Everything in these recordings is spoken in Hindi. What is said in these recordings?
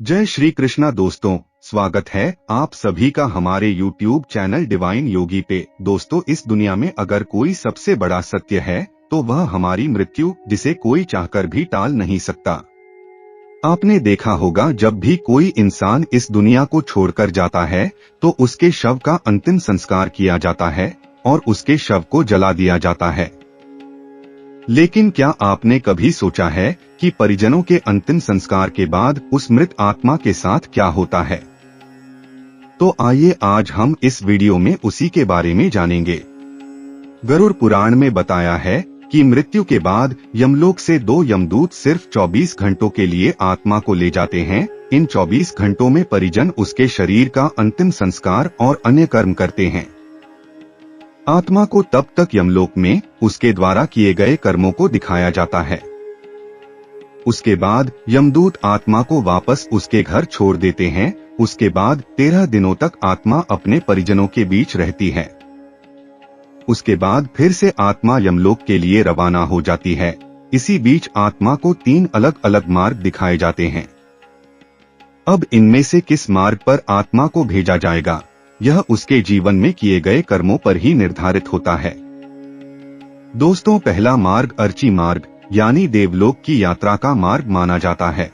जय श्री कृष्णा दोस्तों, स्वागत है आप सभी का हमारे YouTube चैनल डिवाइन योगी पे। दोस्तों, इस दुनिया में अगर कोई सबसे बड़ा सत्य है तो वह हमारी मृत्यु, जिसे कोई चाहकर भी टाल नहीं सकता। आपने देखा होगा, जब भी कोई इंसान इस दुनिया को छोड़कर जाता है तो उसके शव का अंतिम संस्कार किया जाता है और उसके शव को जला दिया जाता है। लेकिन क्या आपने कभी सोचा है कि परिजनों के अंतिम संस्कार के बाद उस मृत आत्मा के साथ क्या होता है? तो आइए आज हम इस वीडियो में उसी के बारे में जानेंगे। गरुड़ पुराण में बताया है कि मृत्यु के बाद यमलोक से 2 यमदूत सिर्फ 24 घंटों के लिए आत्मा को ले जाते हैं। इन 24 घंटों में परिजन उसके शरीर का अंतिम संस्कार और अन्य कर्म करते हैं। आत्मा को तब तक यमलोक में उसके द्वारा किए गए कर्मों को दिखाया जाता है। उसके बाद यमदूत आत्मा को वापस उसके घर छोड़ देते हैं। उसके बाद 13 दिनों तक आत्मा अपने परिजनों के बीच रहती है। उसके बाद फिर से आत्मा यमलोक के लिए रवाना हो जाती है। इसी बीच आत्मा को 3 अलग अलग मार्ग दिखाए जाते हैं। अब इनमें से किस मार्ग पर आत्मा को भेजा जाएगा, यह उसके जीवन में किए गए कर्मों पर ही निर्धारित होता है। दोस्तों, पहला मार्ग अर्ची मार्ग यानी देवलोक की यात्रा का मार्ग माना जाता है।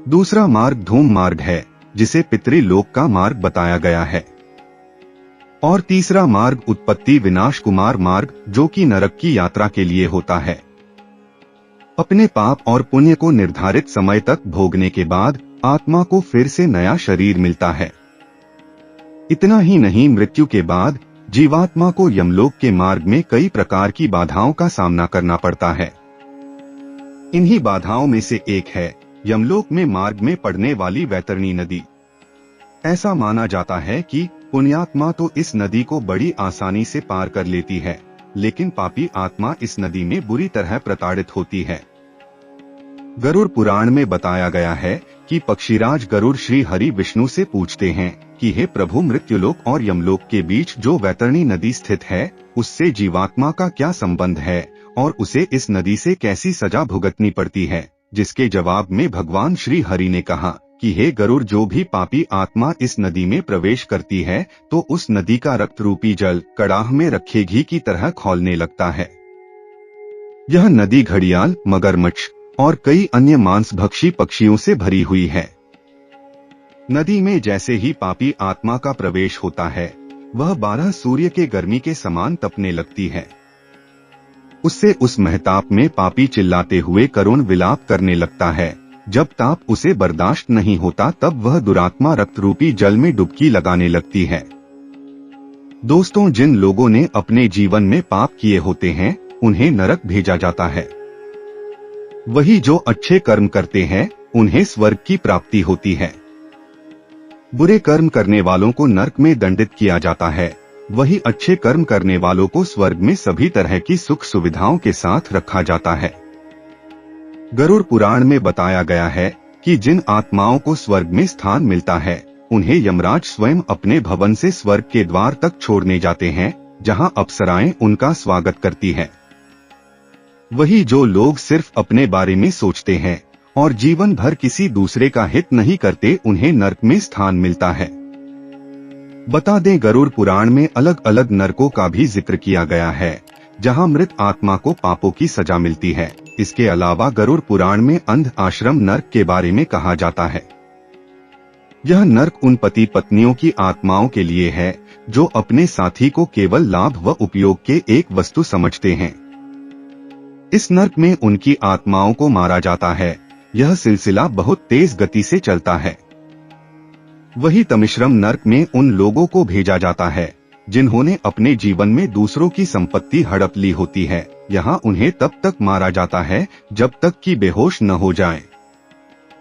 दूसरा मार्ग धूम मार्ग है, जिसे पितृलोक का मार्ग बताया गया है। और तीसरा मार्ग उत्पत्ति विनाश कुमार मार्ग, जो कि नरक की यात्रा के लिए होता है। अपने पाप और पुण्य को निर्धारित समय तक भोगने के बाद आत्मा को फिर से नया शरीर मिलता है। इतना ही नहीं, मृत्यु के बाद जीवात्मा को यमलोक के मार्ग में कई प्रकार की बाधाओं का सामना करना पड़ता है। इन्हीं बाधाओं में से एक है यमलोक में मार्ग में पड़ने वाली वैतरणी नदी। ऐसा माना जाता है कि पुण्यात्मा तो इस नदी को बड़ी आसानी से पार कर लेती है, लेकिन पापी आत्मा इस नदी में बुरी तरह प्रताड़ित होती है। गरुड़ पुराण में बताया गया है कि पक्षीराज गरुड़ श्री हरि विष्णु से पूछते हैं कि हे प्रभु, मृत्युलोक और यमलोक के बीच जो वैतरणी नदी स्थित है, उससे जीवात्मा का क्या संबंध है और उसे इस नदी से कैसी सजा भुगतनी पड़ती है? जिसके जवाब में भगवान श्री हरि ने कहा कि हे गरुड़, जो भी पापी आत्मा इस नदी में प्रवेश करती है तो उस नदी का रक्त रूपी जल कड़ाह में रखे घी की तरह खौलने लगता है। यह नदी घड़ियाल, मगरमच्छ और कई अन्य मांसभक्षी पक्षियों से भरी हुई है। नदी में जैसे ही पापी आत्मा का प्रवेश होता है, वह 12 सूर्य के गर्मी के समान तपने लगती है। उससे उस महताप में पापी चिल्लाते हुए करुण विलाप करने लगता है। जब ताप उसे बर्दाश्त नहीं होता, तब वह दुरात्मा रक्त रूपी जल में डुबकी लगाने लगती है। दोस्तों, जिन लोगों ने अपने जीवन में पाप किए होते हैं, उन्हें नरक भेजा जाता है। वही जो अच्छे कर्म करते हैं, उन्हें स्वर्ग की प्राप्ति होती है। बुरे कर्म करने वालों को नरक में दंडित किया जाता है। वही अच्छे कर्म करने वालों को स्वर्ग में सभी तरह की सुख सुविधाओं के साथ रखा जाता है। गरुड़ पुराण में बताया गया है कि जिन आत्माओं को स्वर्ग में स्थान मिलता है, उन्हें यमराज स्वयं अपने भवन से स्वर्ग के द्वार तक छोड़ने जाते हैं, जहां अप्सराएं उनका स्वागत करती है। वही जो लोग सिर्फ अपने बारे में सोचते हैं और जीवन भर किसी दूसरे का हित नहीं करते, उन्हें नरक में स्थान मिलता है। बता दें, गरुड़ पुराण में अलग अलग नरकों का भी जिक्र किया गया है, जहां मृत आत्मा को पापों की सजा मिलती है। इसके अलावा गरुड़ पुराण में अंध आश्रम नरक के बारे में कहा जाता है। यह नरक उन पति पत्नियों की आत्माओं के लिए है जो अपने साथी को केवल लाभ व उपयोग के एक वस्तु समझते हैं। इस नरक में उनकी आत्माओं को मारा जाता है। यह सिलसिला बहुत तेज गति से चलता है। वही तमिश्रम नरक में उन लोगों को भेजा जाता है जिन्होंने अपने जीवन में दूसरों की संपत्ति हड़प ली होती है। यहाँ उन्हें तब तक मारा जाता है जब तक कि बेहोश न हो जाएं।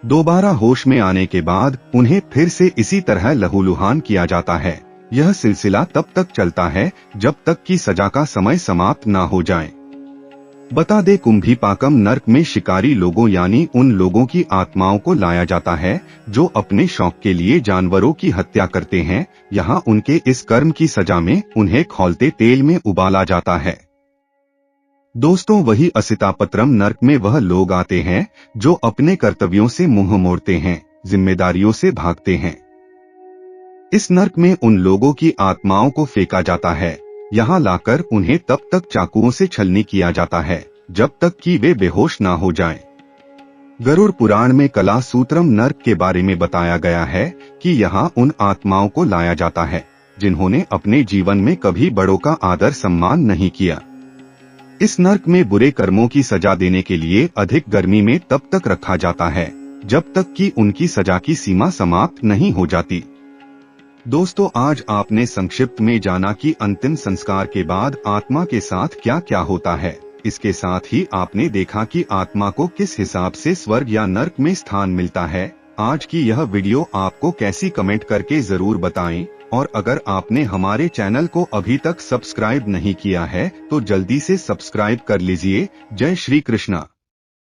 दोबारा होश में आने के बाद उन्हें फिर से इसी तरह लहूलुहान किया जाता है। यह सिलसिला तब तक चलता है जब तक कि सजा का समय समाप्त न हो जाए। बता दे, कुंभीपाकम नरक में शिकारी लोगों यानी उन लोगों की आत्माओं को लाया जाता है जो अपने शौक के लिए जानवरों की हत्या करते हैं। यहाँ उनके इस कर्म की सजा में उन्हें खौलते तेल में उबाला जाता है। दोस्तों, वही असितापत्रम नर्क में वह लोग आते हैं जो अपने कर्तव्यों से मुंह मोड़ते हैं, जिम्मेदारियों से भागते हैं। इस नर्क में उन लोगों की आत्माओं को फेंका जाता है। यहाँ लाकर उन्हें तब तक चाकुओं से छलनी किया जाता है जब तक कि वे बेहोश ना हो जाएं। गरुड़ पुराण में कला सूत्रम नर्क के बारे में बताया गया है कि यहाँ उन आत्माओं को लाया जाता है जिन्होंने अपने जीवन में कभी बड़ों का आदर सम्मान नहीं किया। इस नर्क में बुरे कर्मों की सजा देने के लिए अधिक गर्मी में तब तक रखा जाता है जब तक कि उनकी सजा की सीमा समाप्त नहीं हो जाती। दोस्तों, आज आपने संक्षिप्त में जाना कि अंतिम संस्कार के बाद आत्मा के साथ क्या क्या होता है। इसके साथ ही आपने देखा कि आत्मा को किस हिसाब से स्वर्ग या नर्क में स्थान मिलता है। आज की यह वीडियो आपको कैसी, कमेंट करके जरूर बताएं। और अगर आपने हमारे चैनल को अभी तक सब्सक्राइब नहीं किया है तो जल्दी से सब्सक्राइब कर लीजिए। जय श्री कृष्णा।